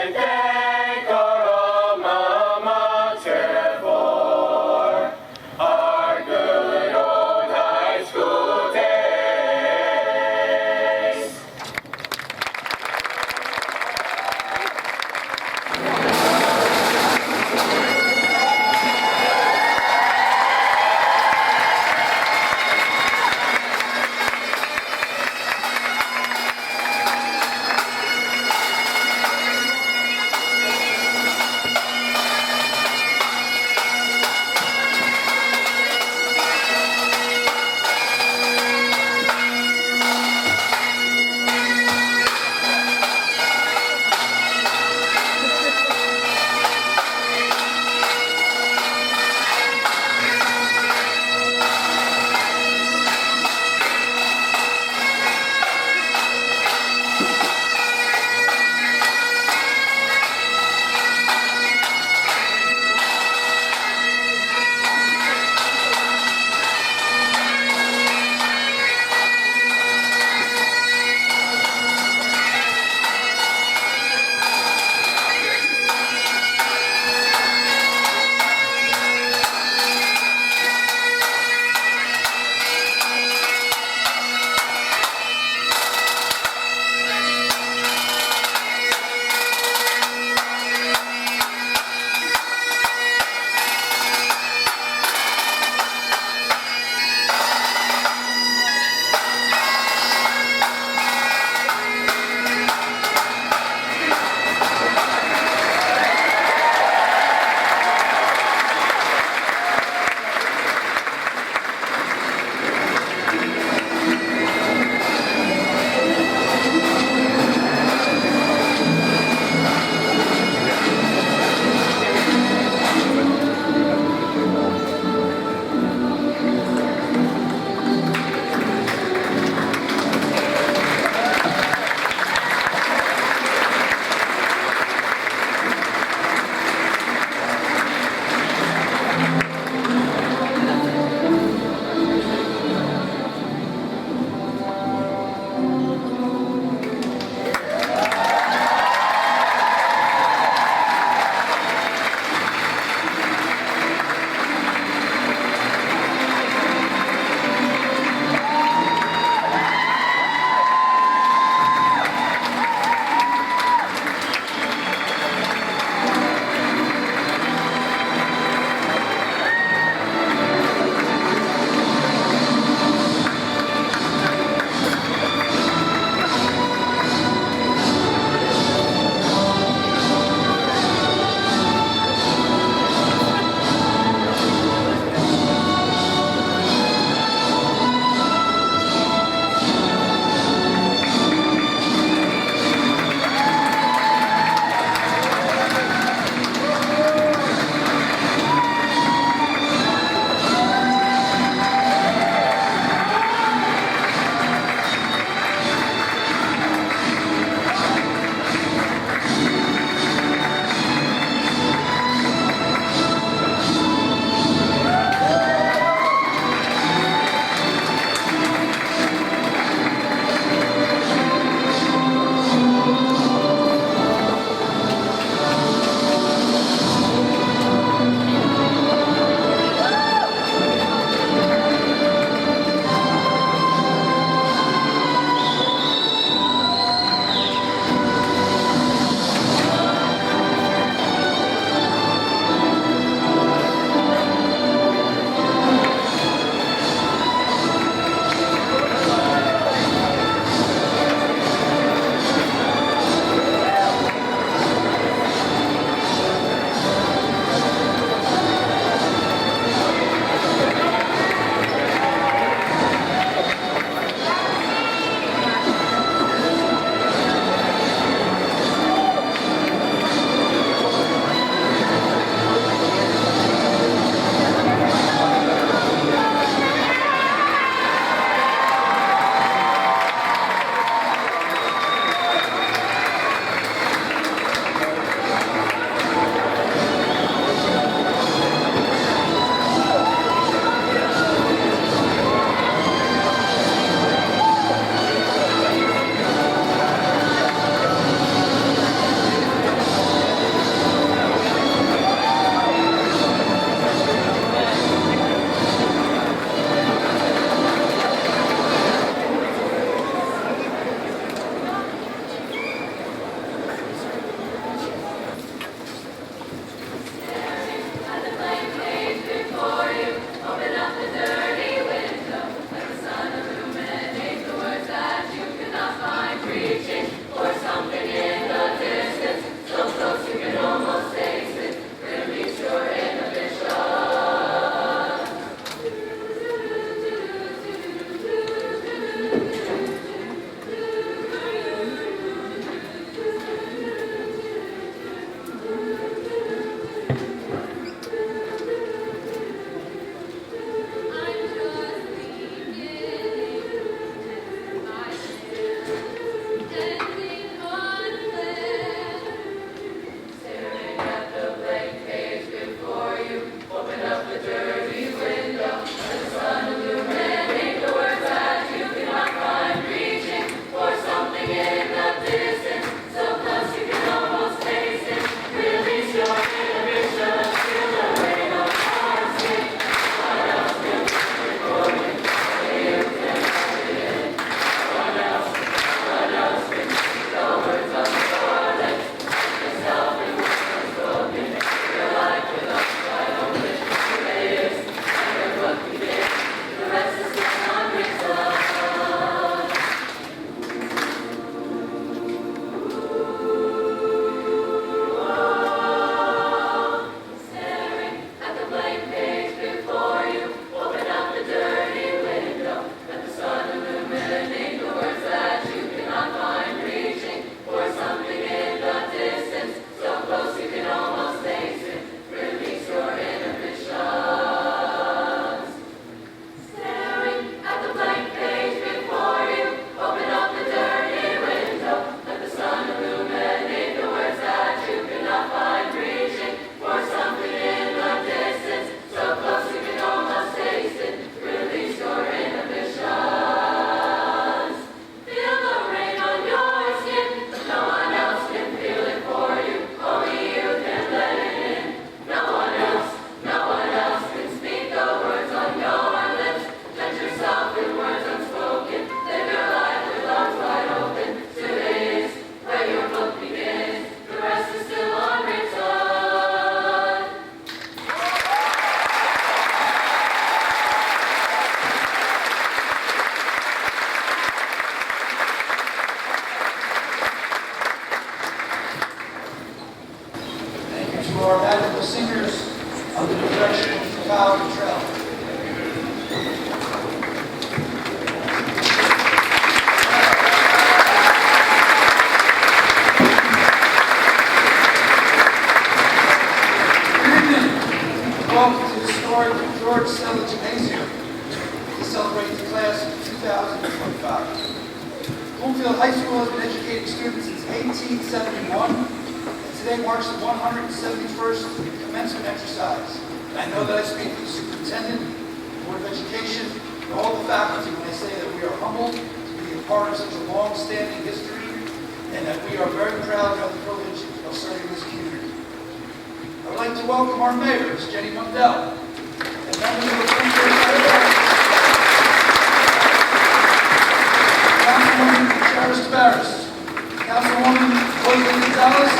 and thank our alma mater for our good old high school days. singers under the direction of Kyle Cottrell. Welcome to the historic George Sella Gymnasium to celebrate the class of 2025. Bloomfield High School has been educating students since 1871, and today marks the 171st commencement exercise. And I know that I speak for the superintendent, the Board of Education, and all the faculty when I say that we are humbled to be a part of such a long-standing history, and that we are very proud to have the privilege of serving this community. I would like to welcome our mayor, Ms. Jenny Mundell, and members of the Bloomfield NJ, Councilwoman Charis Tabaris, Councilwoman Rosalie Gonzalez,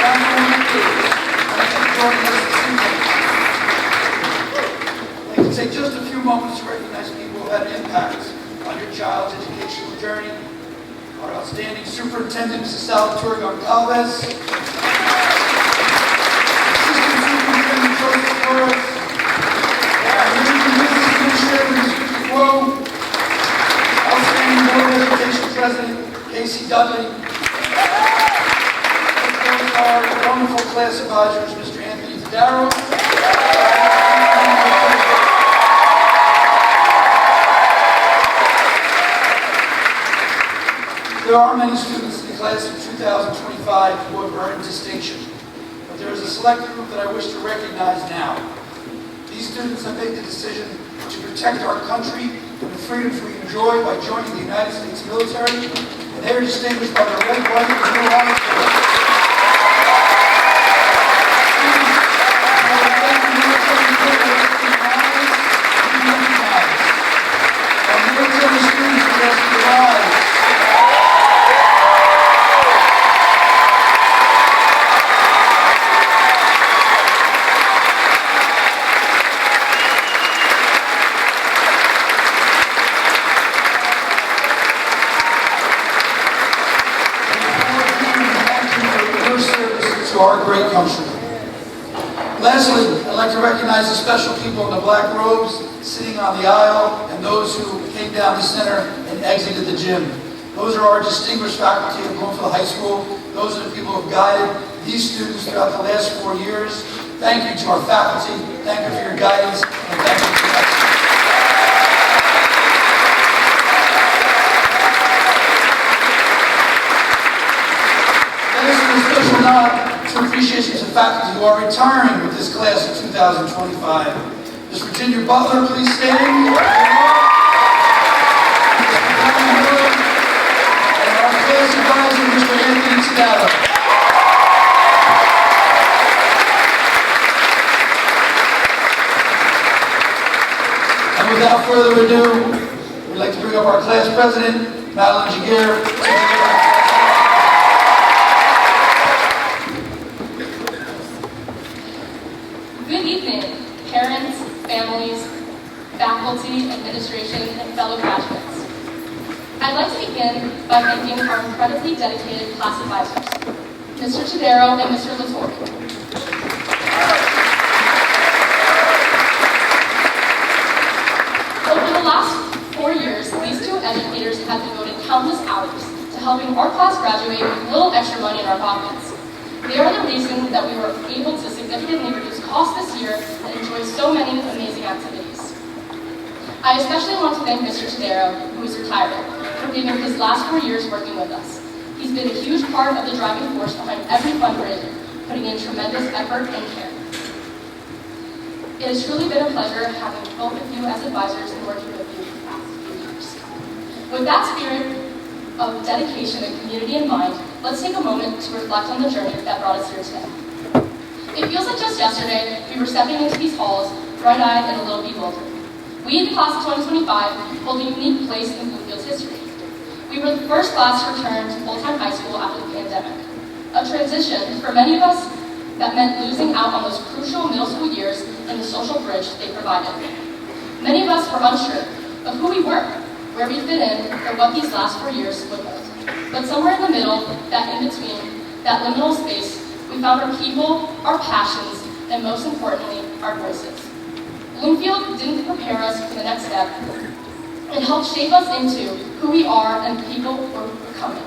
Councilwoman Cruz. Thank you for joining us this evening. I'd like to take just a few moments to recognize people who had an impact on your child's educational journey. Our outstanding superintendent, Mrs. Salvatore Goncalves, outstanding Board of Education President Casey Dudley, our wonderful class advisors, Mr. Anthony Tadaro, there are many students in the class of 2025 who have earned distinction. There is a select group that I wish to recognize now. These students have made the decision to protect our country and the freedoms we enjoy by joining the United States military, and they are distinguished by their red, white, and blue honor corps. Our military students possess the lives. To our great country. Lastly, I'd like to recognize the special people in the black robes sitting on the aisle and those who came down the center and exited the gym. Those are our distinguished faculty of Bloomfield High School. Those are the people who have guided these students throughout the last 4 years. Thank you to our faculty. Thank you for your guidance, and thank you for your excellence. A special nod to appreciation to faculty who are retiring with this class of 2025. Ms. Virginia Butler, please stand. And our class advisor, Mr. Anthony Tadaro. And without further ado, we'd like to bring up our class president, Madeline Jaguar. Good evening, parents, families, faculty, administration, and fellow graduates. I'd like to begin by thanking our incredibly dedicated class advisors, Mr. Tadaro and Mr. Latore. Over the last 4 years, these two educators have devoted countless hours to helping our class graduate with little extra money in our pockets. They are the reason that we were able to significantly reduce costs this year and enjoy so many amazing activities. I especially want to thank Mr. Tadaro, who is retiring, for giving his last 4 years working with us. He's been a huge part of the driving force behind every fundraiser, putting in tremendous effort and care. It has truly been a pleasure having both of you as advisors and working with you for the past few years. With that spirit of dedication and community in mind, let's take a moment to reflect on the journey that brought us here today. It feels like just yesterday we were stepping into these halls, bright-eyed and a little bewildered. We in the class of 2025 hold a unique place in Bloomfield's history. We were the first class to return to full-time high school after the pandemic. A transition for many of us that meant losing out on those crucial middle school years and the social bridge they provided. Many of us were unsure of who we were, where we fit in, or what these last 4 years would hold. But somewhere in the middle, that in between, that liminal space We found our people, our passions, and most importantly, our voices. Bloomfield didn't prepare us for the next step. It helped shape us into who we are and the people we're becoming.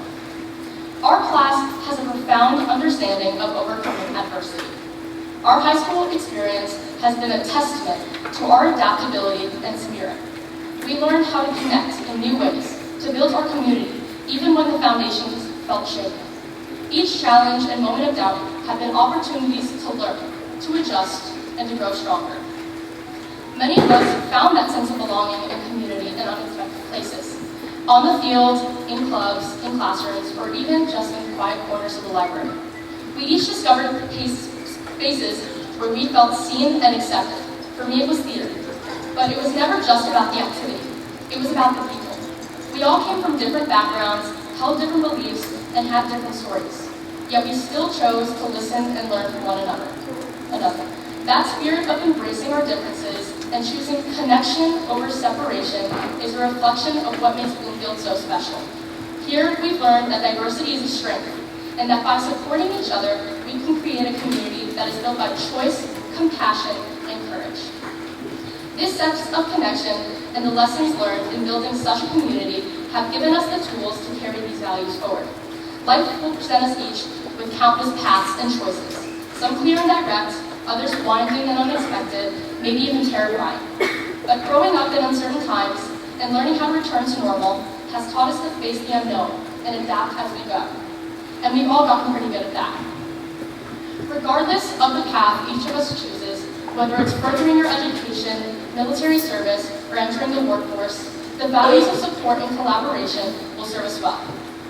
Our class has a profound understanding of overcoming adversity. Our high school experience has been a testament to our adaptability and spirit. We learned how to connect in new ways, to build our community, even when the foundations felt shaken. Each challenge and moment of doubt have been opportunities to learn, to adjust, and to grow stronger. Many of us found that sense of belonging in community in unexpected places. On the field, in clubs, in classrooms, or even just in quiet corners of the library. We each discovered spaces where we felt seen and accepted. For me, it was theater. But it was never just about the activity. It was about the people. We all came from different backgrounds, held different beliefs, and had different stories. Yet we still chose to listen and learn from one another. That spirit of embracing our differences and choosing connection over separation is a reflection of what makes Bloomfield so special. Here, we've learned that diversity is a strength, and that by supporting each other, we can create a community that is built by choice, compassion, and courage. This sense of connection and the lessons learned in building such a community have given us the tools to carry these values forward. Life will present us each with countless paths and choices, some clear and direct, others winding and unexpected, maybe even terrifying. But growing up in uncertain times and learning how to return to normal has taught us to face the unknown and adapt as we go. And we've all gotten pretty good at that. Regardless of the path each of us chooses, whether it's furthering your education, military service, or entering the workforce, the values of support and collaboration will serve us well.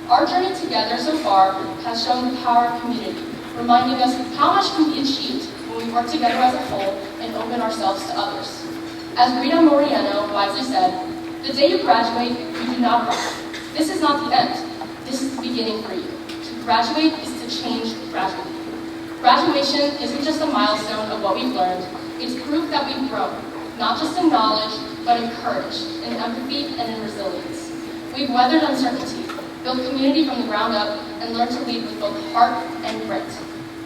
Our journey together so far has shown the power of community, reminding us how much can be achieved when we work together as a whole and open ourselves to others. As Rita Moreno wisely said, the day you graduate, you do not arrive. This is not the end. This is the beginning for you. To graduate is to change gradually. Graduation isn't just a milestone of what we've learned, it's proof that we've grown, not just in knowledge, but in courage, in empathy, and in resilience. We've weathered uncertainty, built community from the ground up, and learned to lead with both heart and grit.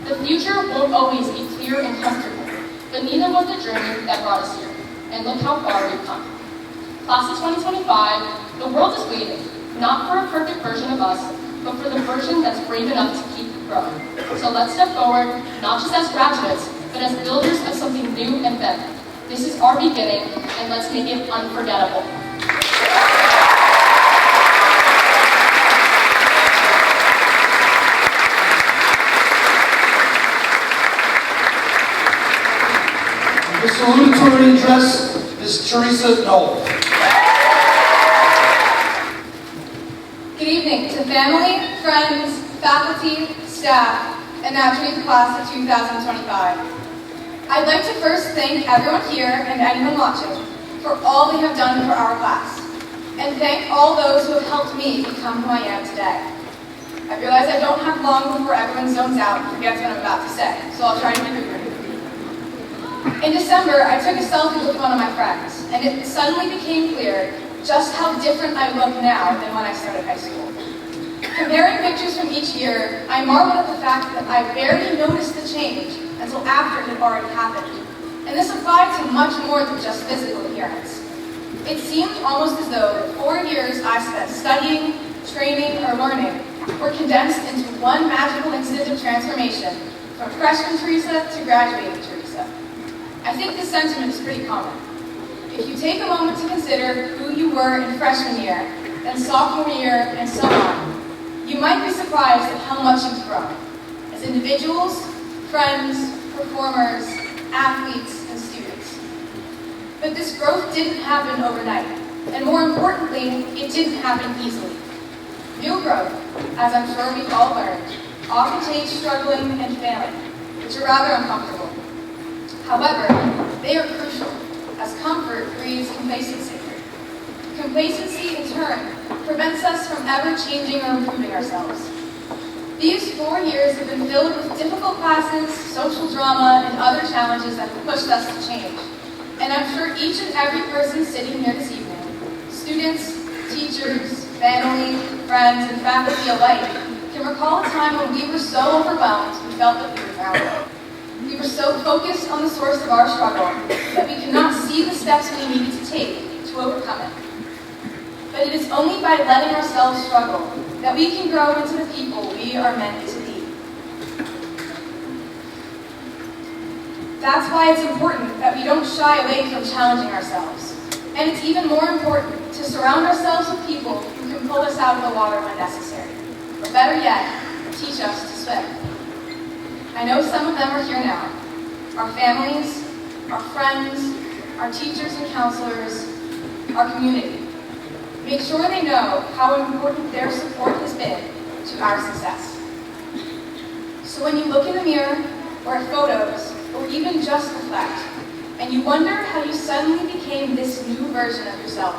The future won't always be clear and comfortable, but neither was the journey that brought us here. And look how far we've come. Class of 2025, the world is waiting, not for a perfect version of us, but for the version that's brave enough to keep growing. So let's step forward, not just as graduates, but as builders of something new and better. This is our beginning, and let's make it unforgettable. The salutatory address is Teresa Knoll. Good evening to family, friends, faculty, staff, and naturally the class of 2025. I'd like to first thank everyone here and anyone watching for all they have done for our class, and thank all those who have helped me become who I am today. I realize I don't have long before everyone zones out and forgets what I'm about to say, so I'll try to keep it brief. In December, I took a selfie with one of my friends, and it suddenly became clear just how different I look now than when I started high school. Comparing pictures from each year, I marveled at the fact that I barely noticed the change until after it had already happened. And this applied to much more than just physical appearance. It seemed almost as though the 4 years I spent studying, training, or learning were condensed into one magical incident of transformation, from freshman Teresa to graduating Teresa. I think this sentiment is pretty common. If you take a moment to consider who you were in freshman year, then sophomore year, and so on, you might be surprised at how much you've grown as individuals, friends, performers, athletes, and students. But this growth didn't happen overnight, and more importantly, it didn't happen easily. Real growth, as I'm sure we've all learned, often takes struggling and failing, which are rather uncomfortable. However, they are crucial, as comfort breeds complacency. Complacency, in turn, prevents us from ever changing or improving ourselves. These 4 years have been filled with difficult classes, social drama, and other challenges that have pushed us to change. And I'm sure each and every person sitting here this evening, students, teachers, family, friends, and faculty alike, can recall a time when we were so overwhelmed with felt that we were drowning. We were so focused on the source of our struggle that we could not see the steps we needed to take to overcome it. But it is only by letting ourselves struggle that we can grow into the people we are meant to be. That's why it's important that we don't shy away from challenging ourselves. And it's even more important to surround ourselves with people who can pull us out of the water when necessary. Or better yet, teach us to swim. I know some of them are here now. Our families, our friends, our teachers and counselors, our community. Make sure they know how important their support has been to our success. So when you look in the mirror, or at photos, or even just reflect, and you wonder how you suddenly became this new version of yourself,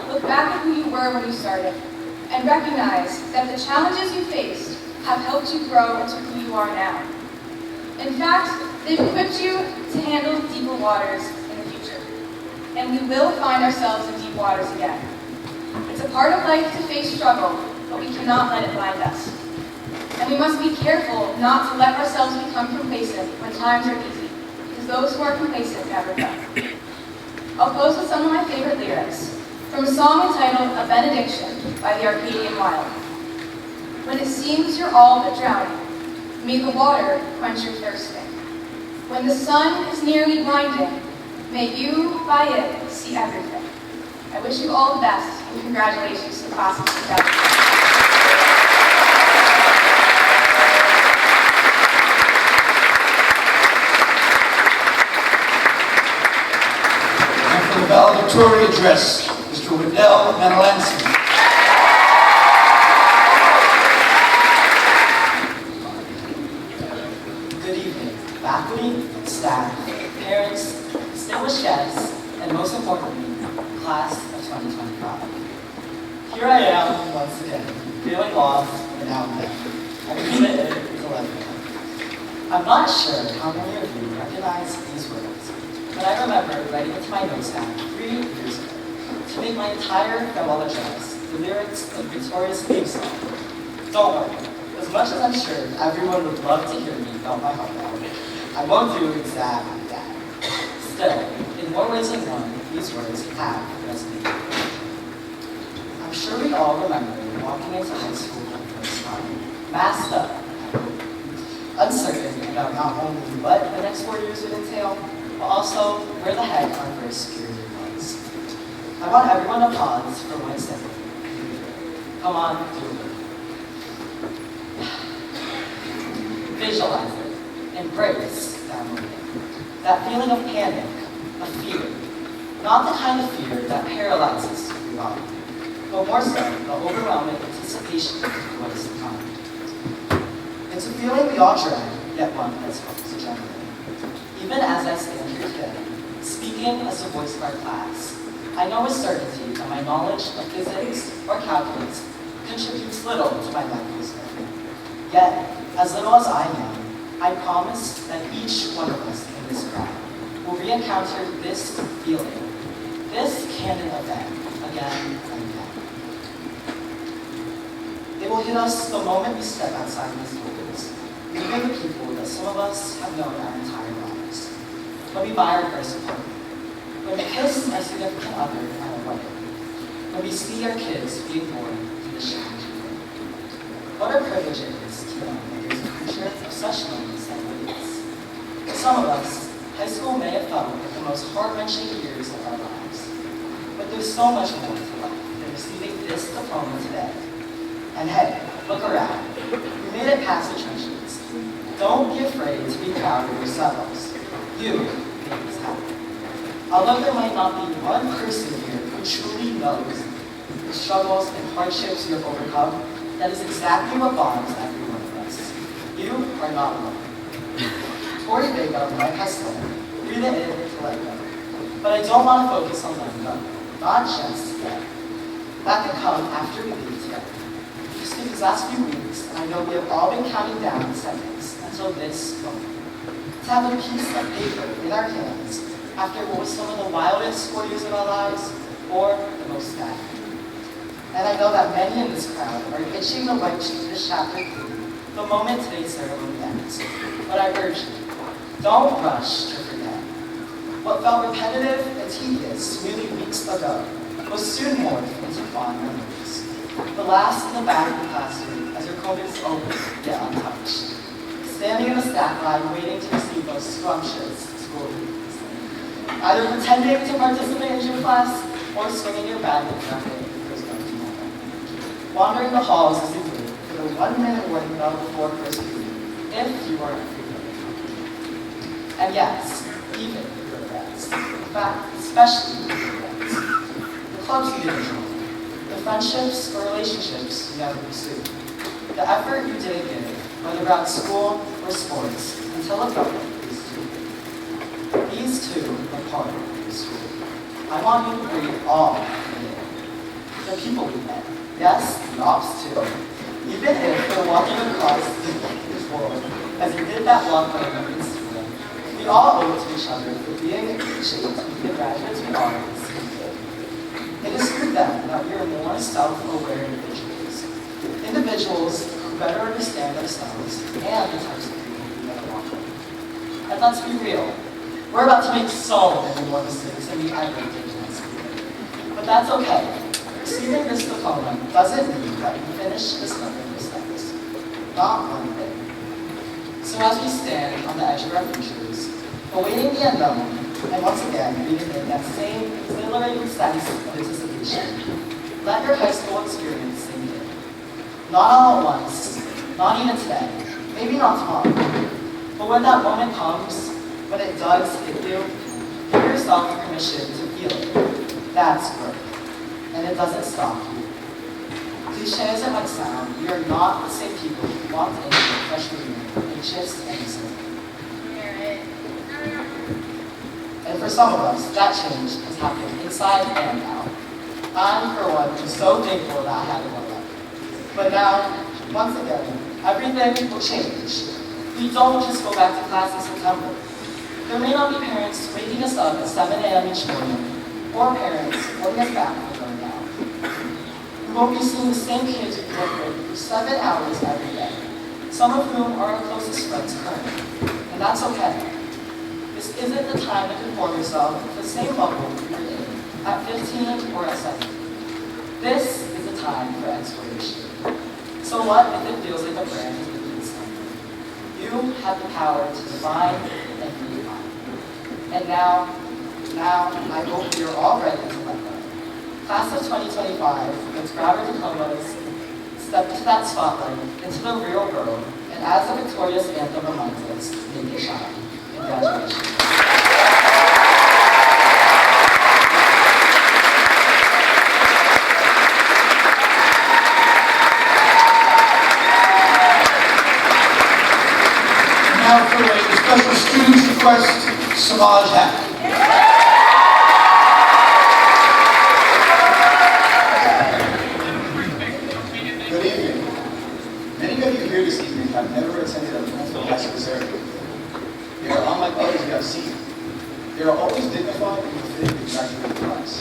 look back at who you were when you started, and recognize that the challenges you faced have helped you grow into who you are now. In fact, they've equipped you to handle deeper waters in the future. And we will find ourselves in deep waters again. It's a part of life to face struggle, but we cannot let it blind us. And we must be careful not to let ourselves become complacent when times are easy, because those who are complacent never grow. I'll close with some of my favorite lyrics from a song entitled A Benediction by the Arcadian Wild. When it seems you're all but drowning, may the water quench your thirsting. When the sun is nearly blinding, may you by it see everything. I wish you all the best, and congratulations to the class of 2000. For the valedictorian address, Mr. Wendell Manalansi. Good evening, faculty, staff, parents, distinguished guests, and most importantly, class of 2025. Here I am once again, feeling lost and out there. I'm committed to learning. I'm not sure how many of you recognize these words, but I remember writing into my notes app 3 years ago to make my entire farewell address the lyrics of Victoria's theme song. Don't worry, as much as I'm sure everyone would love to hear me melt my heart out, I won't do exactly that. Still, in more ways than one, these words have resonated. I'm sure we all remember walking into high school for the first time, masked up, uncertain about not only what the next 4 years would entail, but also where the heck our first year was. I want everyone to pause for 1 second. Come on, do it. Visualize it. Embrace that moment. That feeling of panic, of fear. Not the kind of fear that paralyzes your body, but more so the overwhelming anticipation of what is to come. It's a feeling we all dread, yet one that's hard to generate. Even as I stand here today, speaking as the voice of our class, I know with certainty that my knowledge of physics or calculus contributes little to my life wisdom. Yet, as little as I know, I promise that each one of us in this crowd will re-encounter this feeling, this canon event, again and again. It will hit us the moment we step outside these doors, meeting the people that some of us have known our entire lives. When we buy our first apartment, when we kiss our significant other at a wedding, when we see our kids being born in the challenging world. What a privilege it is to know that there's a future of such moments that waits. For some of us, high school may have felt like the most heart-wrenching years of our lives. But there's so much more to life than receiving this diploma today. And hey, look around. We made it past the trenches. Don't be afraid to be proud of yourselves. You made this happen. Although there might not be one person here who truly knows the struggles and hardships you have overcome, that is exactly what bonds every one of us. You are not alone. Tori Vega, like I said, breathe it in to let go. But I don't want to focus on letting go, not just yet. That can come after we leave today. Just these last few weeks, I know we have all been counting down seconds until this moment. To have a piece of paper in our hands after what was some of the wildest 4 years of our lives, or the most sad. And I know that many in this crowd are itching to write this chapter through the moment today's ceremony ends. I urge you, don't rush to forget. What felt repetitive and tedious merely weeks ago was soon morphed into fond memories. The last in the back of the classroom as your coats open yet untouched. Standing in the staff line waiting to receive those scrumptious school greetings. Either pretending to participate in gym class or swinging your bag and jumping first go tomorrow. Wandering the halls as you do for the 1 minute warning bell before first period, if you are free. And yes, even your friends. In fact, especially your friends. The clubs you didn't join, the friendships or relationships you never pursued, the effort you didn't give, whether around school or sports, until it felt like these two. These two are part of your school. I want you to breathe all of it. The people we met, yes, the ops too. Even if they're walking across this world as you did that walk by in school, we all owe it to each other for being shaped to be the graduates we are in school. It is through them that we are more self-aware individuals. Individuals who better understand themselves and the types of people we have walked with. And let's be real, we're about to make so many more mistakes than we ever did in school. But that's okay. Receiving this diploma doesn't mean that we finish discovering mistakes. Not one bit. So as we stand on the edge of our futures, awaiting the unknown, and once again breathing in that same exhilarating sense of anticipation, let your high school experience sink in. Not all at once, not even today, maybe not tomorrow. But when that moment comes, when it does hit you, give yourself permission to feel it. That's growth. And it doesn't stop you. Cliche as it might sound, we are not the same people who walked into the freshman year anxious and uncertain. And for some of us, that change has happened inside and out. I'm, for one, just so thankful that I had it all up. But now, once again, everything will change. We don't just go back to class in September. There may not be parents waking us up at 7 a.m. each morning, or parents holding us back from going out. We won't be seeing the same kids we grew up with for 7 hours every day, some of whom are our closest friends currently. And that's okay. This isn't the time to conform yourself to the same bubble you were in at 15 or at 17. This is a time for exploration. So what if it feels like a brand has been discovered? You have the power to define and redefine. And now, I hope you're all ready to let go. Class of 2025, let's grab our diplomas, step into that spotlight, into the real world, and as the victorious anthem reminds us, make it shine. Congratulations. Now for a special student's request, Samaj Hack. Good evening. Many of you here this evening have never attended a Bloomfield high school ceremony. They are unlike others we have seen. They are always dignified and befitting the graduating class.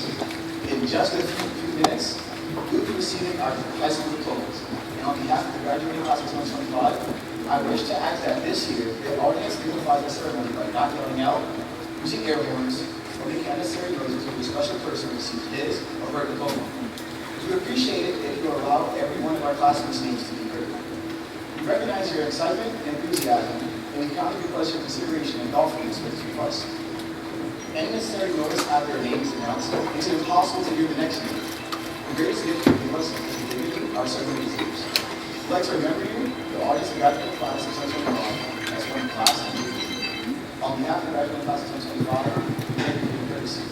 In just a few minutes, we'll be receiving our high school diplomas. And on behalf of the graduating class of 2025, I wish to ask that this year, the audience dignifies the ceremony by not yelling out, using air horns, or making unnecessary noises when a special person receives his or her diploma. We appreciate it if you allow every one of our classmates' names to be heard. We recognize your excitement and enthusiasm, and we kindly request your consideration and thoughtfulness with this request. Any necessary notice after their names announced makes it impossible to hear the next name. The greatest gift you give us is the dignity our ceremony deserves. We'd like to remember you, the audience of graduating class of 2025, as one class and you. On behalf of the graduating class of 2025, thank you for your courtesy.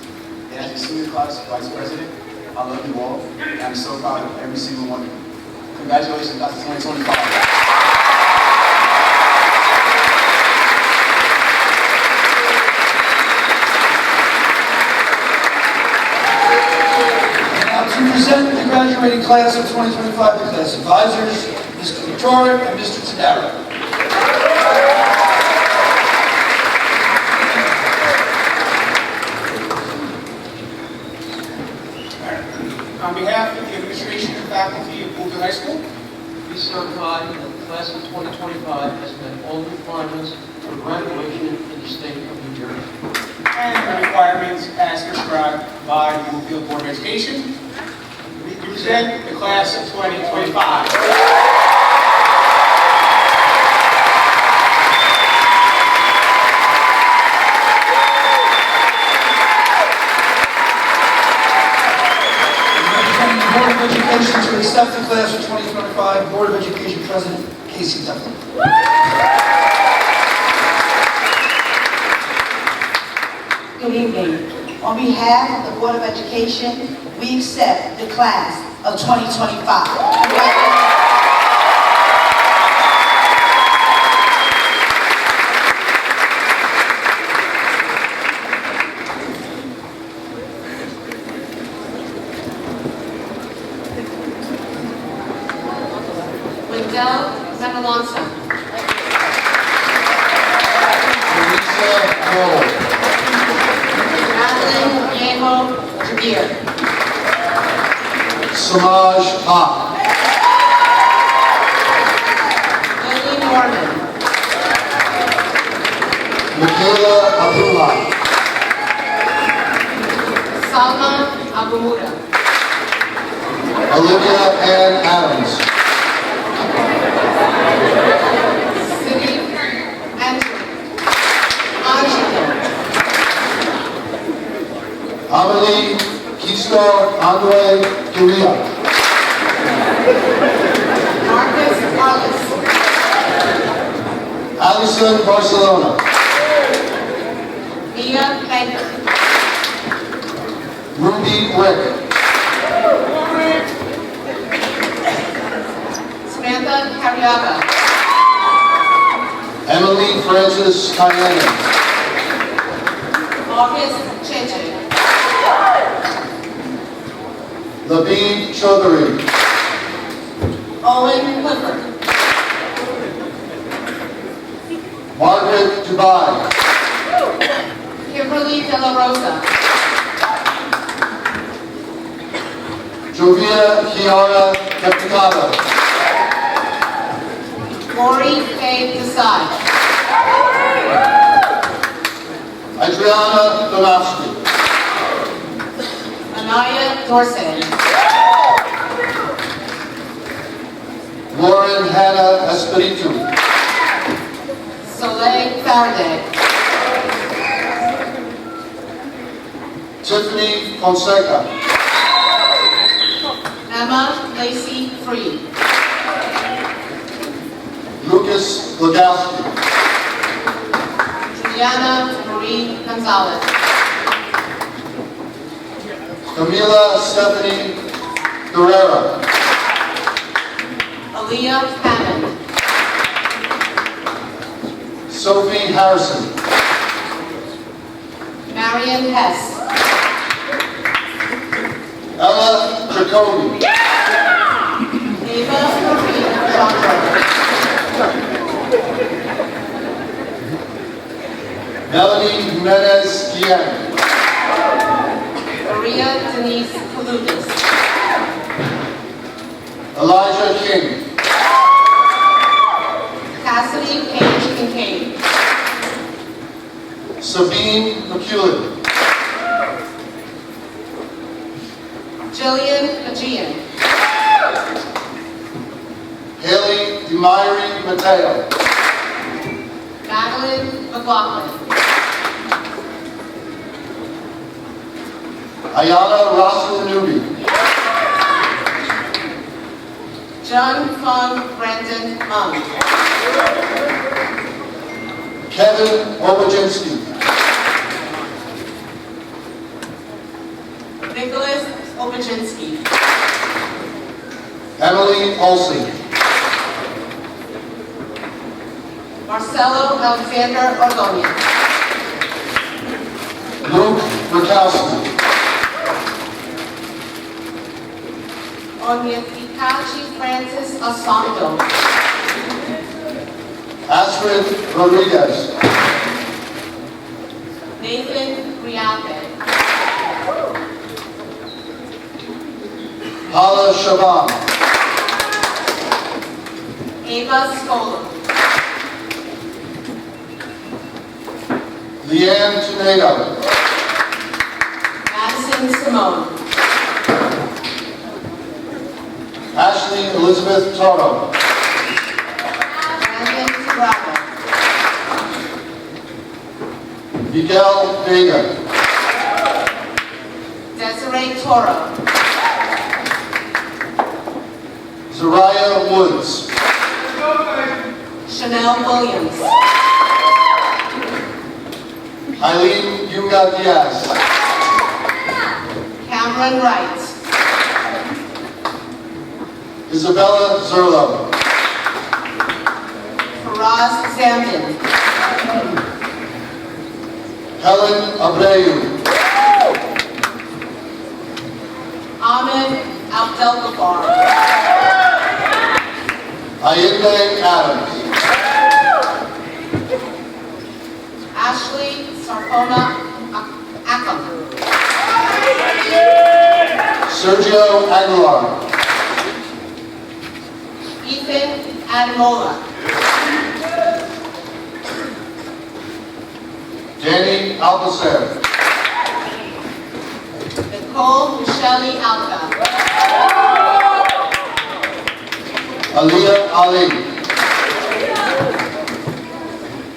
And as your senior class vice president, I love you all, and I'm so proud of every single one of you. Congratulations, class of 2025. To present the graduating class of 2025, the class advisors, Mr. Victoria and Mr. Tadaro. On behalf of the administration and faculty of Bloomfield High School, We certify that the class of 2025 has met all requirements for by the Bloomfield Board of Education. We present the class of 2025. Representing the Board of Education to accept the class of 2025, Board of Education President Casey Dept. Good evening. On behalf of the Board of Education, we accept the class of 2025. Wendell Menalonso. Madeline Guillermo Javier. Samaj Haq. Lily Norman. Michaela Abdullah. Salma Abumuda. Olivia Ann Adams. City Angela. Amelie Kisto Andre Guria. Marcus Arlis. Allison Barcelona. Mia Baker. Ruby Rick. Samantha Carriaga. Emily Francis Cayenne. August Cheche. Labib Chaudhary. Owen Clifford. Margaret Dubai. Kimberly De La Rosa. Jovia Kiara Capitano. Lori Faye Desai. Adriana Donofsky. Anaya Dorsey. Lauren Hannah Espiritu. Soleil Faraday. Tiffany Fonseca. Emma Lacey Freed. Lucas Legowski. Juliana Marie Gonzalez. Camila Stephanie Guerrera. Aaliyah Hammond. Sophie Harrison. Marion Hess. Ella Jacoby. Ava Marie Chandler. Melanie Jimenez Guillen. Maria Denise Kaludis. Elijah King. Cassidy Page Kincaid. Sabine McEwen. Jillian Aegean. Haley Demiri Mateo. Madeline McLaughlin. Ayana Russell Newby. Jung Fung Brandon Mung. Kevin Obajinski. Nicholas Obajinski. Emily Olsen. Marcelo Alexander Ordonez. Luke Murkowski. Onyekachi Francis Asando. Astrid Rodriguez. Nathan Riape. Hala Shaban. Ava Scola. Leanne Tomato. Madison Allison Simone. Ashley Elizabeth Toro. Brandon Bravo. Miguel Vega. Desiree Toro. Zariah Woods. Chanel Williams. Eileen Yunga Diaz. Cameron Wright. Isabella Zerlo. Faraz Zambin. Helen Abreu. Ahmed Abdelgafar. Ayinde Adams. Ashley Sarpona Akam. Sergio Aguilar. Ethan Ademola. Danny Alcocer. Nicole Michele Alca. Aliyah Ali.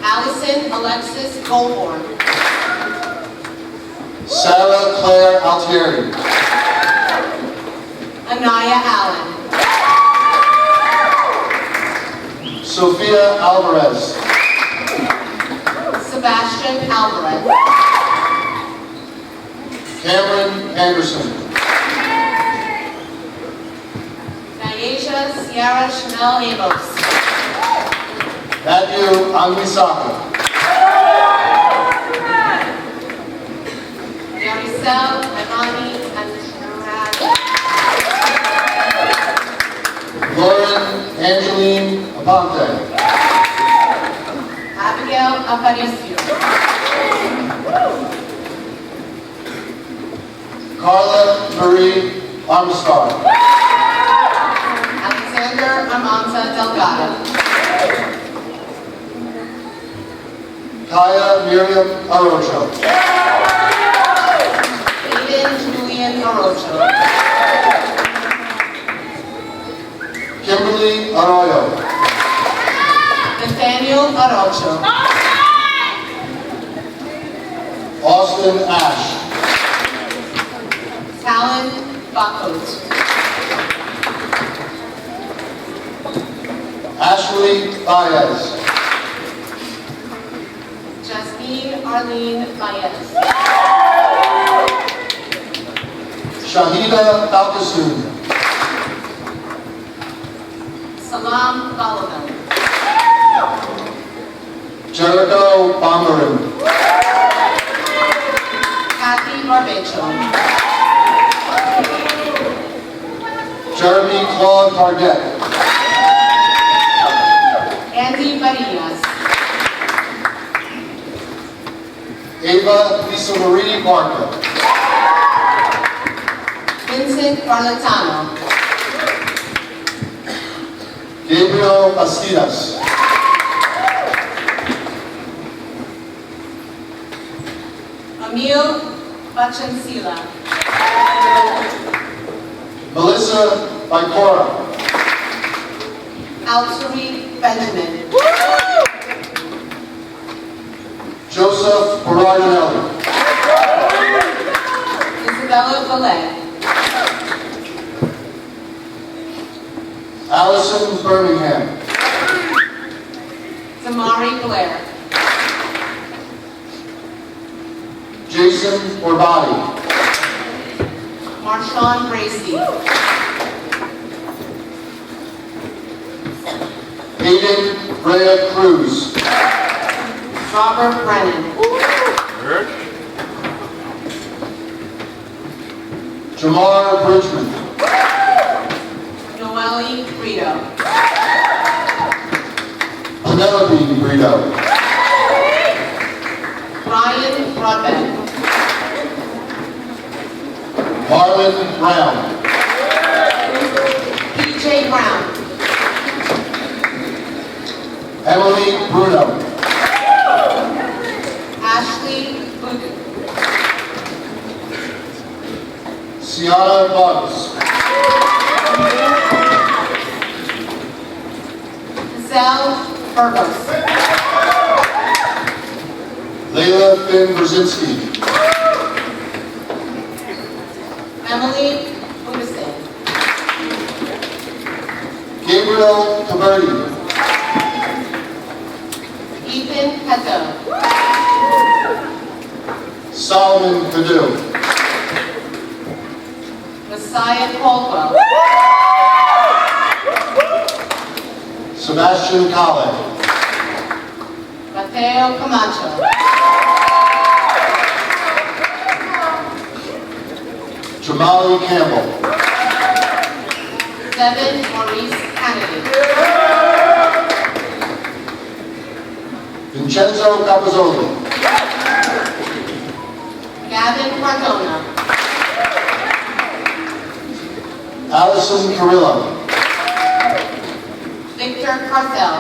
Allison Alexis Goldborn. Sarah Claire Altieri. Anaya Allen. Sophia Alvarez. Sebastian Alvarez. Cameron Anderson. Nayasia Sierra Chanel Amos. Matthew Anguisaka. Yaricel Imani and Lauren Angeline Aponte. Abigail Aparicio. Carla Marie Armstrong. Alexander Amanta Delgado. Kaya Miriam Arocho. Aiden Julian Arocho. Kimberly Arroyo. Nathaniel Arocho. Austin Ash. Talon Bakot. Ashley Baez. Jasmine Arlene Baez. Shahida Balkasoon. Salam Balaban. Jericho Bomberin. Kathy Barbecho. Jeremy Claude Target. Andy Marias. Ava Lisa Marie Barker. Vincent Barlatano. Gabriel Bastidas. Emil Bachansila. Melissa Bicora. Altari Benjamin. Joseph Berardinelli. Isabella Valet. Allison Birmingham. Damari Blair. Jason Orbati. Marshawn Bracy. Aiden Rhea Cruz. Robert Brennan. Jamar Bridgman. Noelle Brito. Penelope Brito. Ryan Broadbent. Marlon Brown. PJ Brown. Emily Bruno. Ashley Budu. Sienna Bugs. Giselle Burgos. Layla Finn Brzezinski. Emily Budison. Gabriel Caberti. Ethan Petto. Solomon Cadu. Messiah Caldwell. Sebastian Kale. Mateo Camacho. Jamali Campbell. Devin Maurice Kennedy. Vincenzo Capozzoli. Gavin Cardona. Allison Carrillo. Victor Carthel.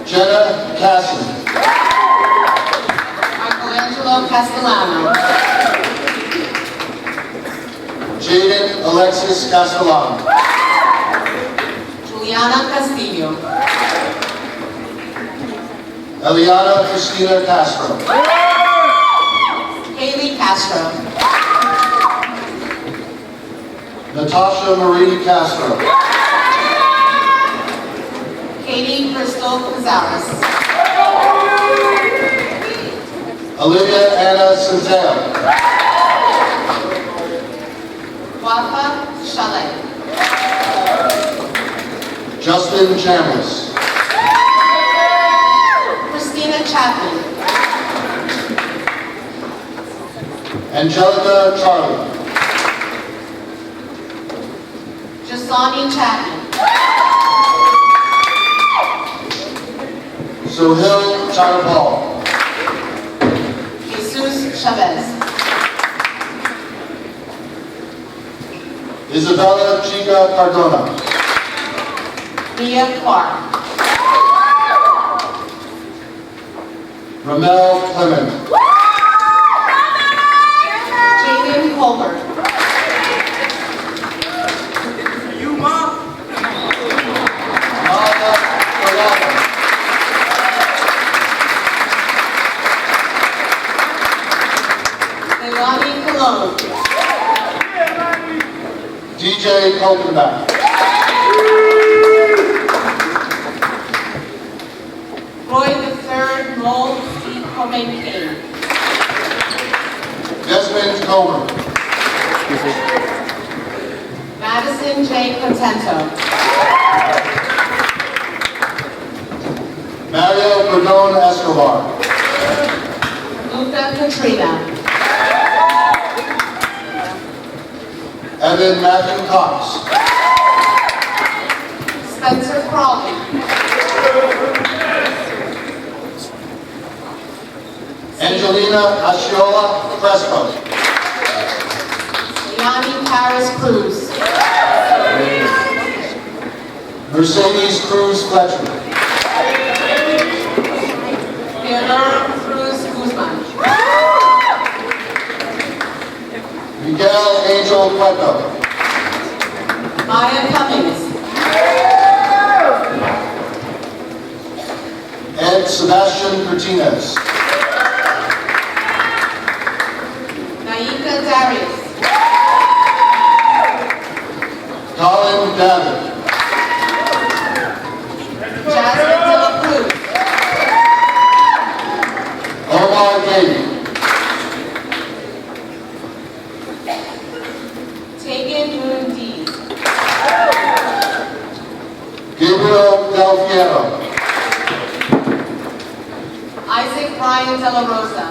Jenna Casson. Michelangelo Castellano. Jaden Alexis Castellano. Juliana Castillo. Eliana Christina Castro. Haley Castro. Natasha Marie Castro. Katie Crystal Cazares. Olivia Anna Centeno. Wafa Chalet. Justin Chambliss. Christina Chapman. Angelica Charlie. Jasani Chapman. Sohil Chatterpal. Jesus Chavez. Isabella Chica Cardona. Mia Clark. Ramel Clement. Jaden Colbert. Maya Collado. Leilani Cologne. DJ Kolkenbach. Roy III Mold C. Comain Kane. Desmond Comer. Madison J. Contento. Mario Bernone Escobar. Luca Katrina. Evan Matthew Cox. Spencer Crawley. Angelina Asciola Crespo. Yanni Paris Cruz. Mercedes Cruz Fletcher. Leonora Cruz Guzman. Miguel Angel Cueto. Maya Cummings. Ed Sebastian Martinez. Naika Darius. Colin Davitt. Jasmine De La Cruz. Omar Gady. Tegan Moon D. Gabriel Del Fiero. Isaac Ryan De La Rosa.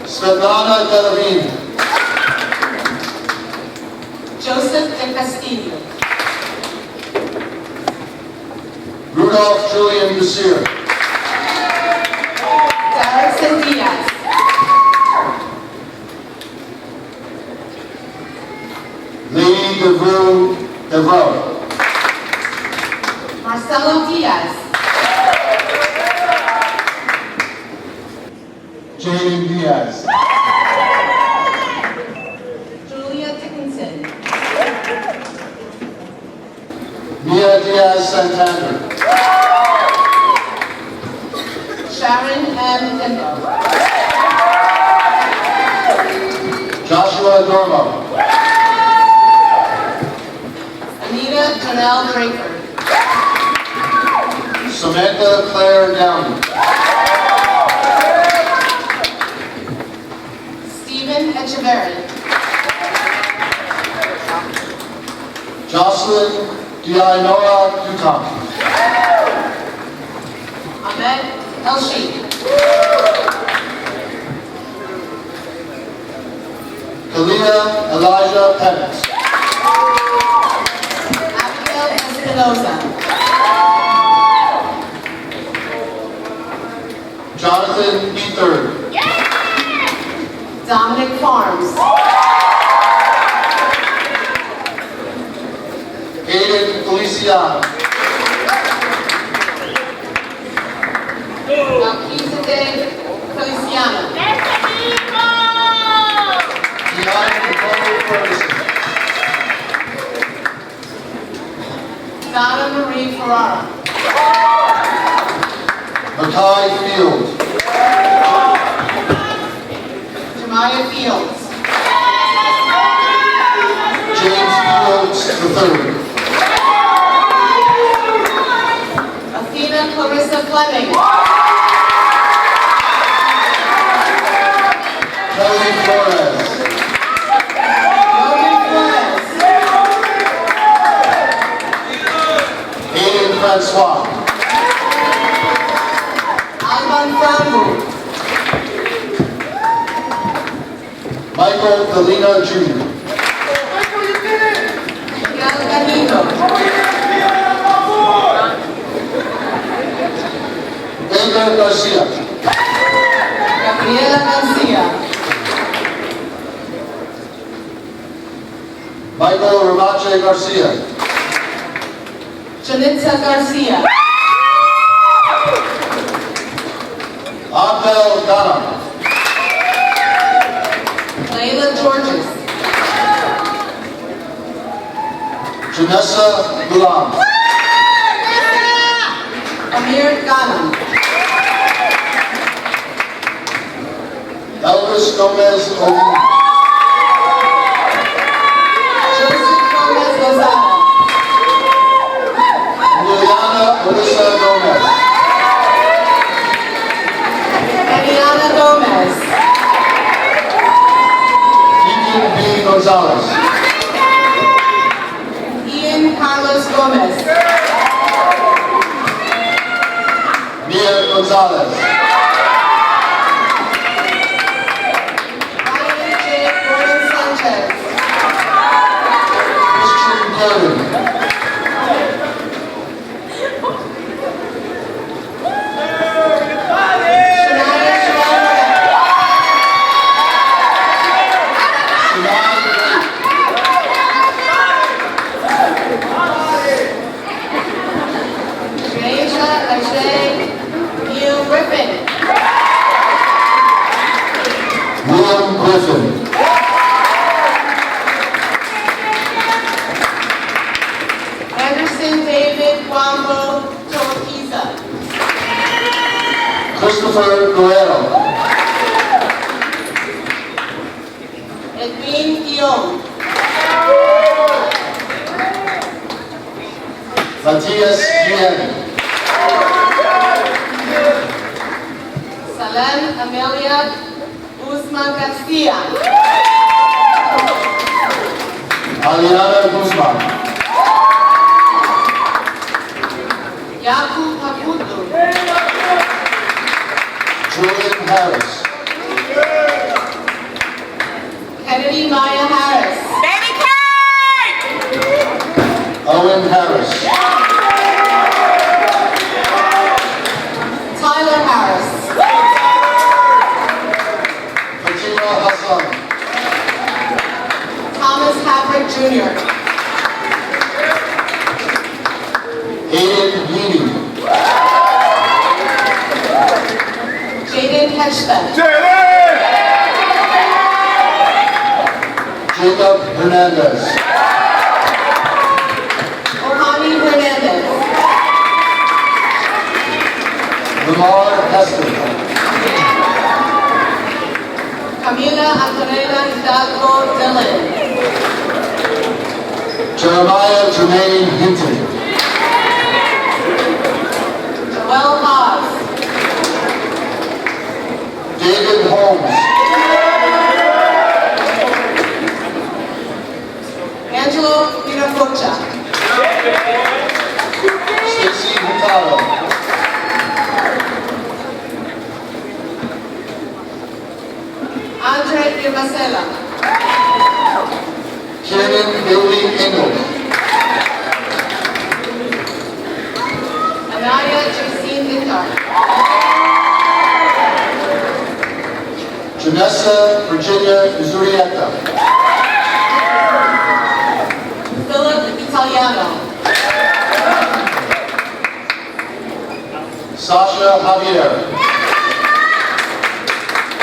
Svetlana Delavine. Joseph De Castillo. Rudolph Julian Desir. Derrickson Diaz. Lady Devroe. Marcelo Diaz. Jaden Diaz. Julia Dickinson. Mia Diaz Santander. Sharon M. Timbo. Joshua Dormo. Anita Janelle Drakeford. Samantha Claire Downey. Stephen Echeverry. Jocelyn Dianoa Duton. Ahmed El-Sheikh. Kalia Elijah Pettis. Abigail Espinoza. Jonathan Ether. Dominic Farms. Aiden Feliciano. Melchizedek Feliciano. Deanna Nicole Ferguson. Donna Marie Ferrara. Makai Field. Jemiah Fields. James Fields III. Athena Clarissa Fleming. Kelly Flores. Logan Flores. Aiden Francois. Alban Frambu. Michael Galina Jr. Miguel Galindo. Edgar Garcia. Gabriela Garcia. Michael Ramache Garcia. Janitza Garcia. Abel Dana. Layla Georges. Janessa Gulam. Amir Ghanem. Elvis Gomez Olin. Joseph Gomez Lozada. Liliana Melissa Gomez. Eliana Gomez. Deacon B. Gonzalez. Ian Carlos Gomez. Mia Gonzalez. Ryan J. Gordon Sanchez. Christian Gordon. Shania Shriver. Sinan Drake. Deja Ajay Neil Griffin. William Griffin. Anderson David Wambo Torquiza. Christopher Guerrero. Edwin Guillaume. Matias Guillen. Salem Amelia Guzman Garcia. Aliana Guzman. Yakub Hakutu. Julian Harris. Kennedy Maya Harris. Owen Harris. Tyler Harris. Fatima Hassan. Thomas Havrick Jr. Aiden Heaney. Jaden Hedgepeth. Taylor! Jacob Hernandez. Ohani Hernandez. Lamar Hester. Camila Antonella Hidalgo Dillon. Jeremiah Jermaine Hinton. Joel Haas. David Holmes. Angelo Pinafocha. Stacy Hurtado. Andre Irmasela. Kiernan Bailey Engel. Anaya Jacine Lintar. Janessa Virginia Zurieta. Philip Italiano. Sasha Javier.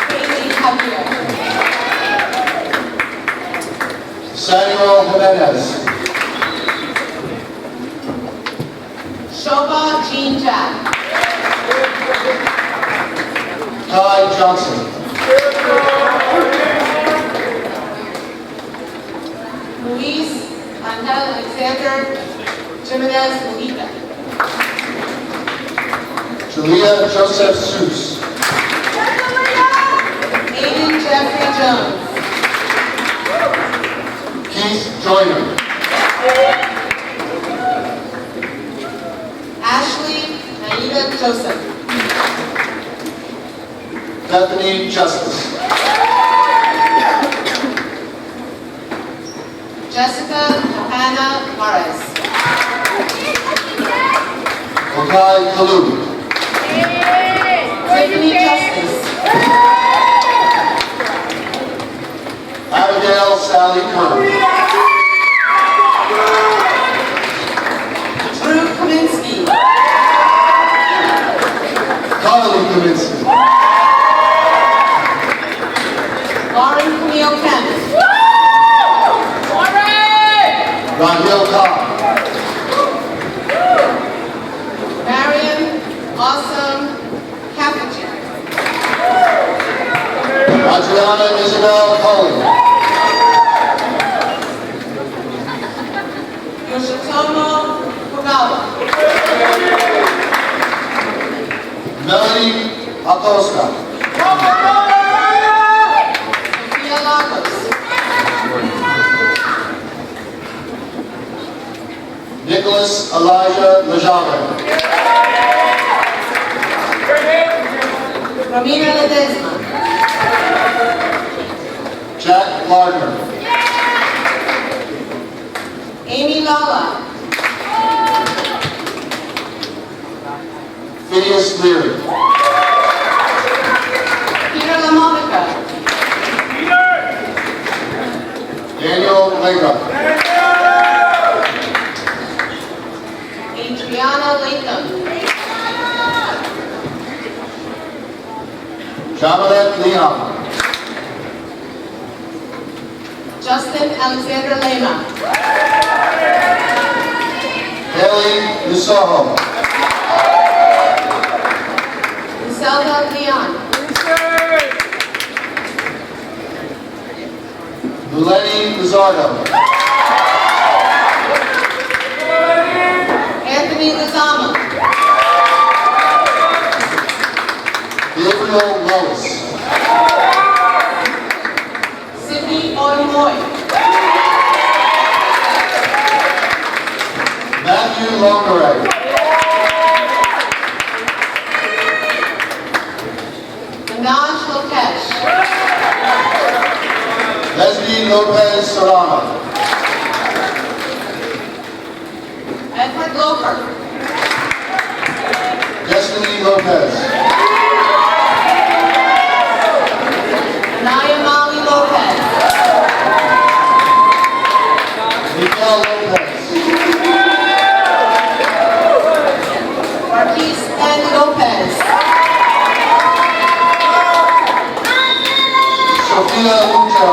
Haley Javier. Samuel Jimenez. Shoba Jean Jack. Ty Johnson. Luis Angel Alexander Jimenez Mujica. Julia Joseph Seuss. Aiden Jeffrey Jones. Keith Joyner. Ashley Naida Joseph. Bethany Justice. Jessica Johanna Morris. Okai Kalu. Tiffany Justice. Abigail Sally Kern. Drew Kaminsky. Carly Kaminsky. Lauren Camille Kent. Rahil Khan. Marion Awesome Capuchin. Adriana Isabel Cullen. Yoshitomo Kugawa. Melanie Acosta. Sophia Lagos. Nicholas Elijah Lejave. Romina Ledesma. Jack Lardner. Amy Lala. Phineas Leary. Peter LaMonica. Daniel Lega. Adriana Latham. Jamalet Leon. Justin Alexander Lema. Haley Lusoho. Zelda Leon. Luleni Lizardo. Anthony Lizama. Gabriel Lois. Sydney Oimoy. Matthew Longaray. Minaj Lokesh. Leslie Lopez Serrano. Edward Loper. Destiny Lopez. Anaya Mali Lopez. Miguel Lopez. Marquise N. Lopez. Sophia Lucha.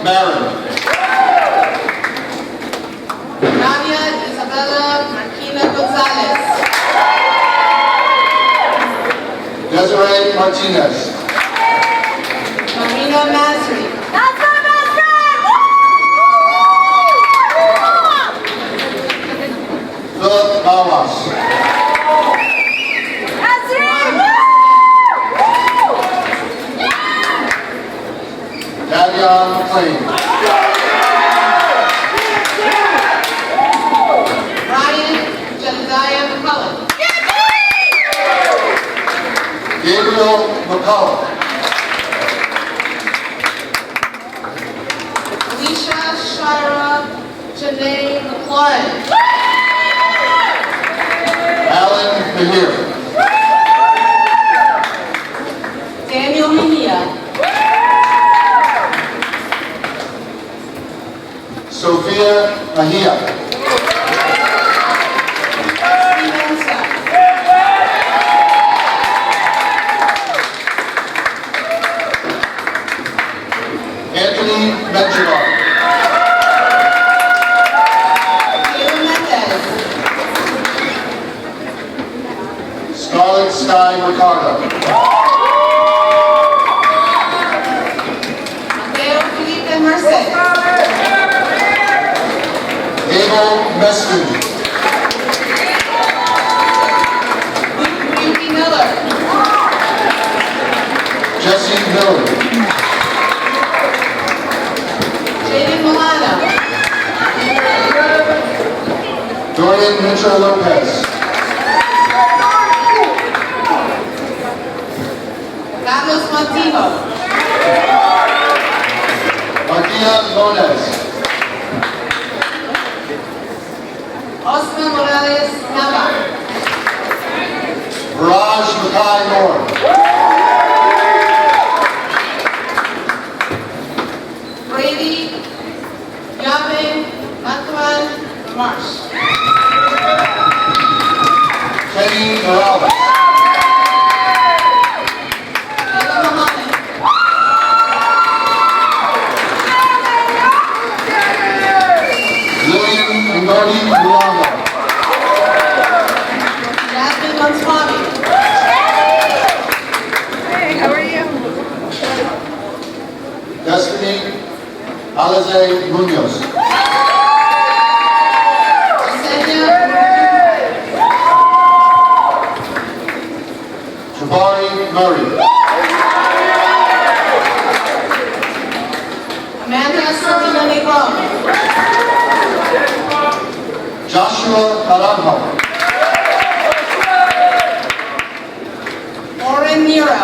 Marin. Nadia Isabella Marquina Gonzalez. Desiree Martinez. Marina Masri. Philip Mawas. Davion McLean. Ryan Jedediah McCullough. Gabriel McCullough. Alicia Shira Janae McLaurin. Alan Mahir. Daniel Mejia. Sophia Mahia. Steven Sack. Anthony Menjivar. Taylor Mendez. Scarlett Sky Ricardo. Mateo Felipe Merced. Abel Meskin. Yuki Miller. Jesse Miller. Jaden Milano. Dorian Mitchell Lopez. Carlos Montijo. Martina Moniz. Osman Morales Nava. Raj Makai Moore. Brady Yavin Matwan Marsh. Kenny Morales. Ella Mohammed. Lillian Ngodi Luongo. Jasmine Manswami. Destiny Alize Munoz. Yesenia Jabari Murray. Amanda Selena Negron. Joshua Naranjo. Lauren Nero.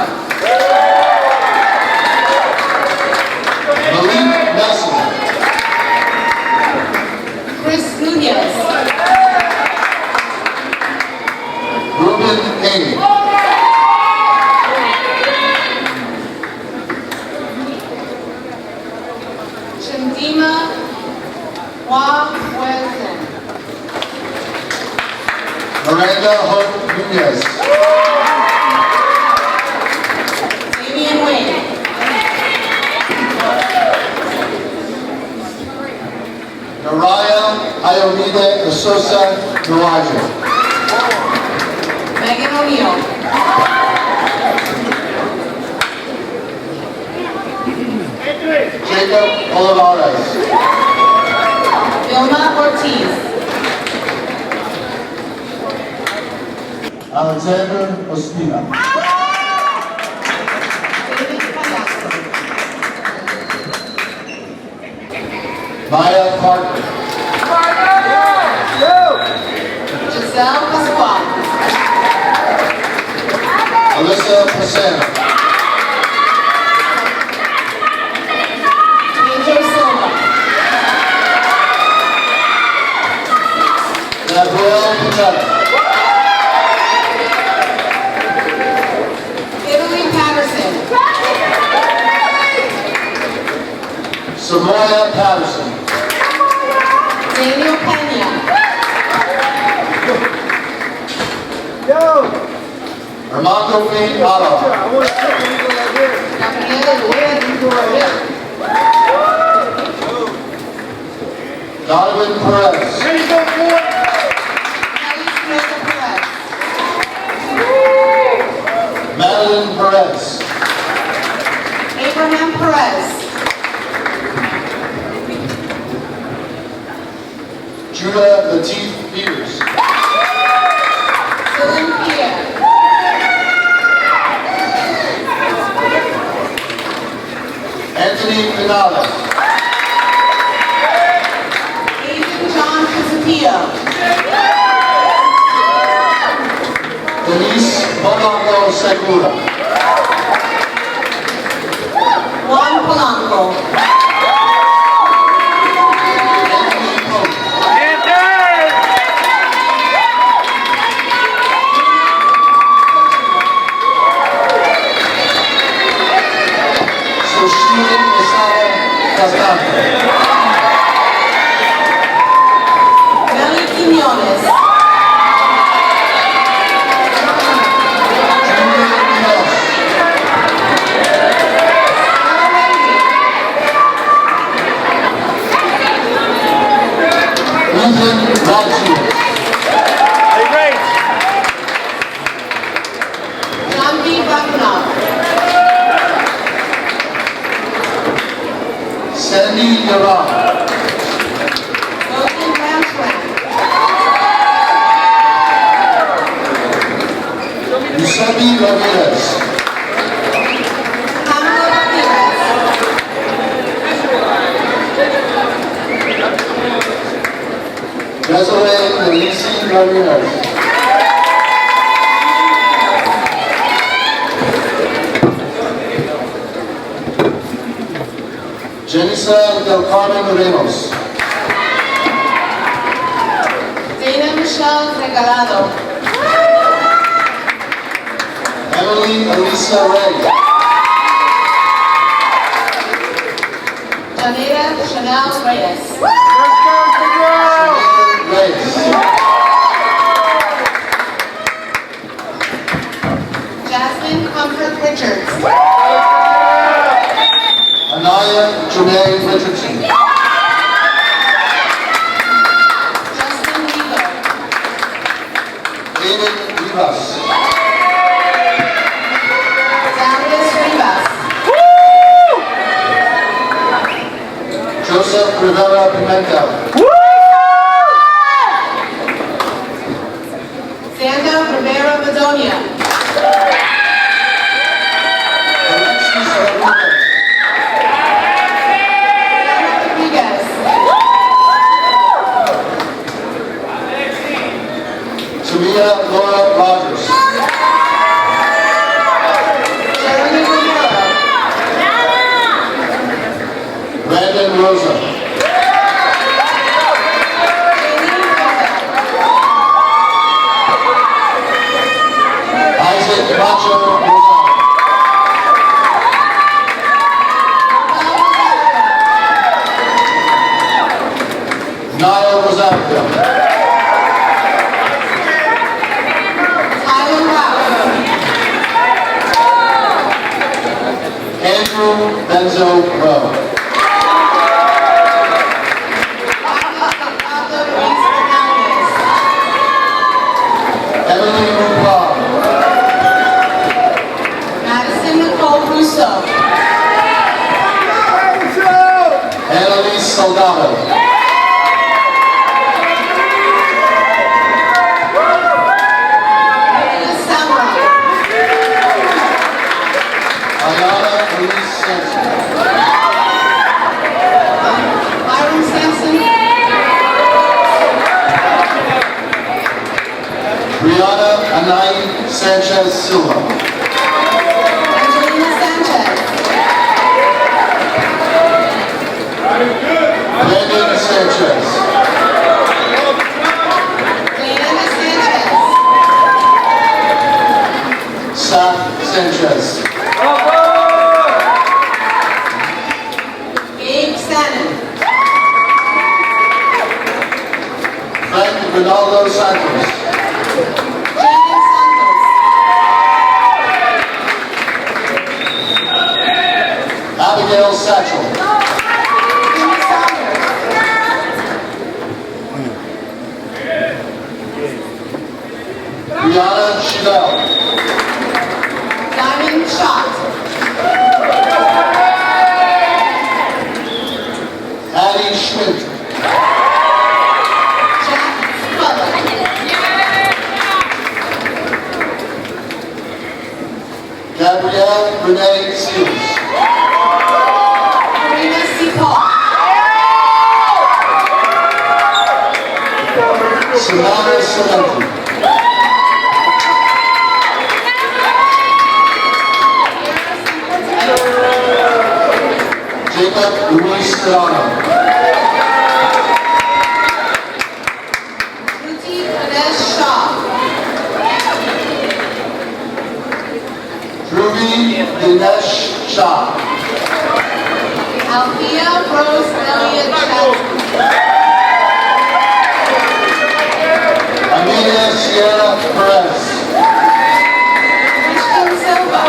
Malik Nelson. Chris Nunez. Ruben Haney. Chindima Wawesen. Miranda Hope Nunez. Damian Wayne. Naraya Ayomide Asosa Nawaja. Megan O'Neill. Jacob Olivares. Vilma Ortiz. Alexander Ospina. David Payaso. Maya Parker. Giselle Pasquale. Alyssa Pasana. Angel Silva. Gabrielle Patel. Italy Patterson. Samoya Patterson. Daniel Pena. Armando P. Otto. Gabriela Lewin. Donovan Perez. Kelly Smith Perez. Madeline Perez. Abraham Perez. Judah Latif Peters. Dylan Pierre. Anthony Pinada. Aiden John Casapio. Denise Polanco Segura. Juan Polanco. Anthony Pope. Soshini Esara Cascante. Nelly Quiñones. Julia Diaz. Ethan Raju. John D. Bakunov. Sandy Yaram. Logan Ramsland. Giuseppe Ramirez. Pamela Ramirez. Desiree Elise Ramirez. Jenisa Del Carmen Ramos. Dana Michelle Regalado. Emily Alicia Ray. Janeda Chanel Reyes. Reyes. Jasmine Comfort Richards. Anaya Janae Richardson. Justin Weaver. Aiden Rivas. Darius Rivas. Joseph Rivera Pimentel. Xander Rivera Madonia. Alexis Rodriguez. Rodriguez. Tamia Laura Rogers. Jeremy Romero. Brandon Rosa. Aileen Rosa. Isaac Macho Rosado. Niall Rosario. Tyler Rouse. Andrew Benzo Rowe. Pablo Luis Fernandez. Emily Rupal. Madison Nicole Russo. Annalise Soldado. Maria Samra. Ayana Elise Sampson. Byron Sampson. Brianna Anai Sanchez Silva. Angelina Sanchez. Brandon Sanchez. Leanna Sanchez. Saf Sanchez. Gabe Sannon. Frank Ronaldo Santos. Jaden Santos. Abigail Satchel. Jimmy Saunders. Brianna Chevelle. Diamond Shot. Addie Schmidt. Jack Butler. Gabrielle Renee Seals. Karina C. Paul. Samantha Salenti. Jacob Luis Serrano. Ruti Kadesh Shaw. Dhruvi Dinesh Shah. Althea Rose Elliott Chadson. Amelia Sierra Perez. Christian Silva.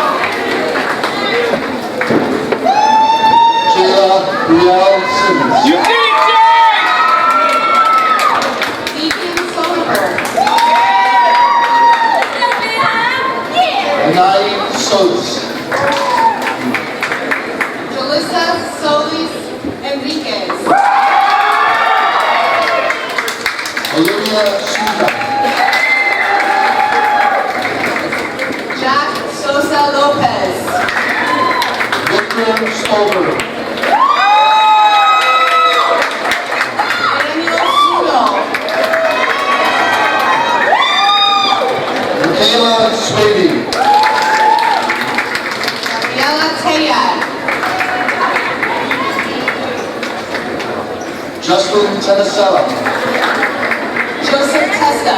Jayla Brielle Simmons. Deacon Soderberg. Anai Solis. Jalissa Solis Enriquez. Olivia Suta. Jack Sosa Lopez. Victor Stolberg. Daniel Suno. Michaela Swady. Gabriela Tayad. Justin Tenisella. Joseph Testa.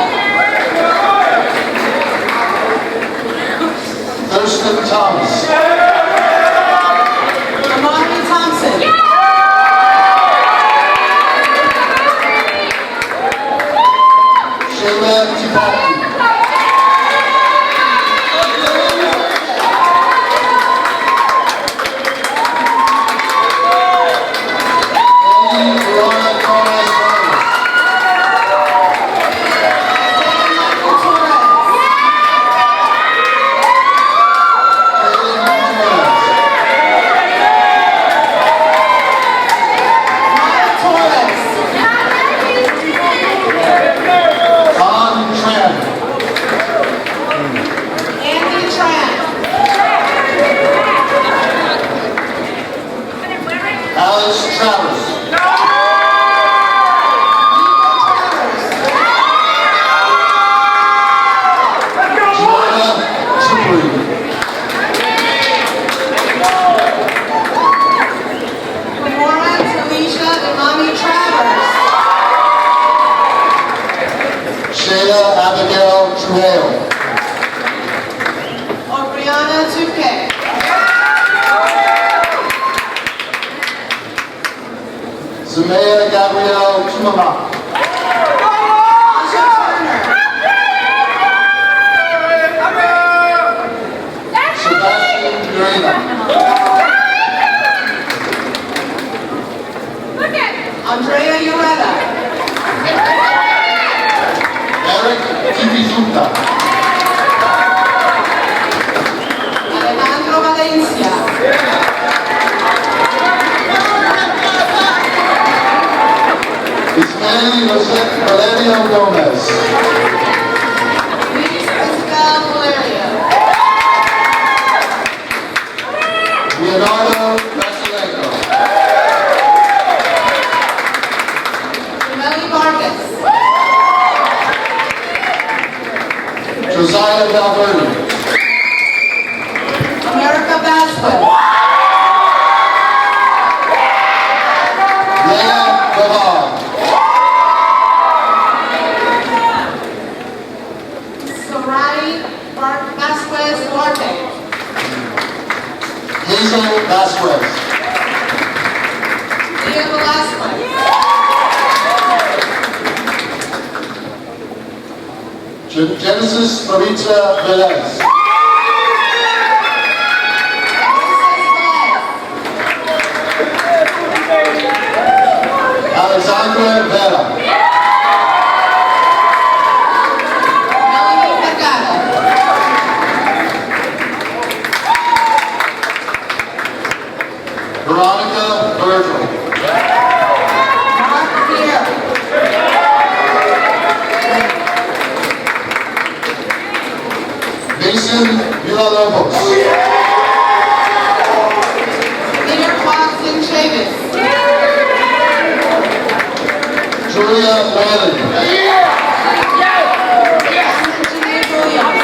Thurston Thomas. Amari Thompson. Shayla Tipaki. Andy Verona Torres Vargas. Michael Torres. Caitlin Torres. Maya Torres. Han Tran. Andy Tran. Alice Travers. Joanna Tupri. Gamora Talisha Imani Travers. Shayla Abigail Trujillo. Oriana Tuque. Zamea Gabrielle Tumama. Asha Turner. Sebastian Urena. Andrea Ureta. Eric Tipizuta. Alejandro Valencia. Ismael Jose Valerio Gomez. Luis Isabel Valerio. Leonardo Vasilenko. Jameli Vargas. Josiah Valverde. America Vasquez. Leah Gavar. Soraya Vasquez Duarte. Hazel Vasquez. Leah Velasquez. Genesis Maritza Velez. Alexandra Vera. Melanie Mercado. Veronica Virgil. Mark Pierre. Mason Villalobos. Peter Clarkson Chavis. Julia Whalen. Anthony Williams.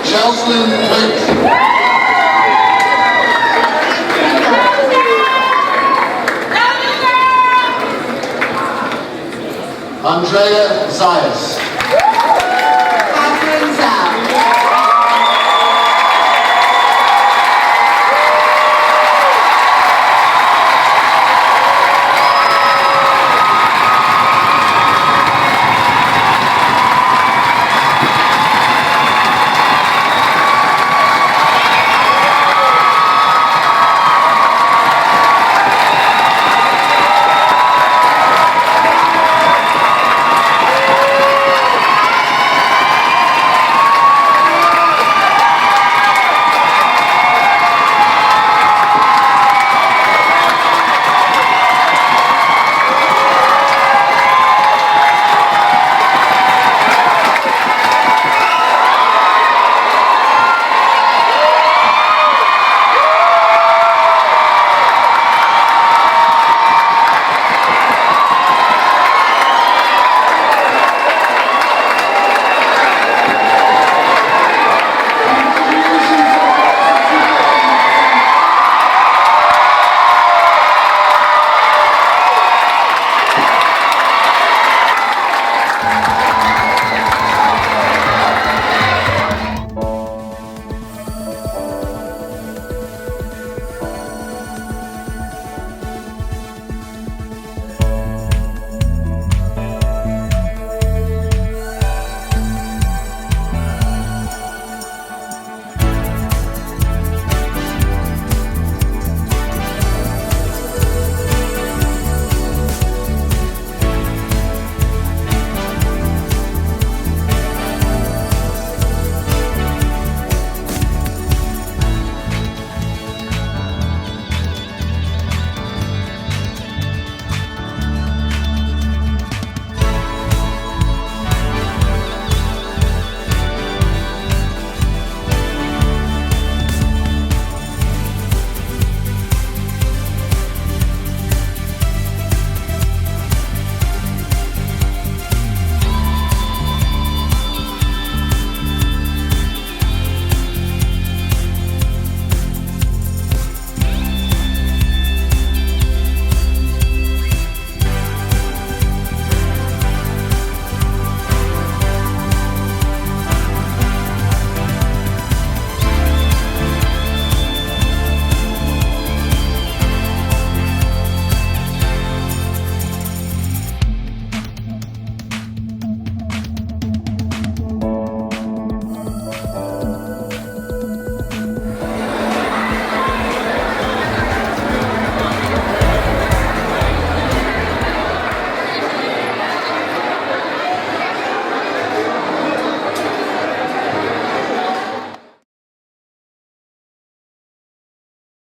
Jocelyn Witt. Andrea Zayas.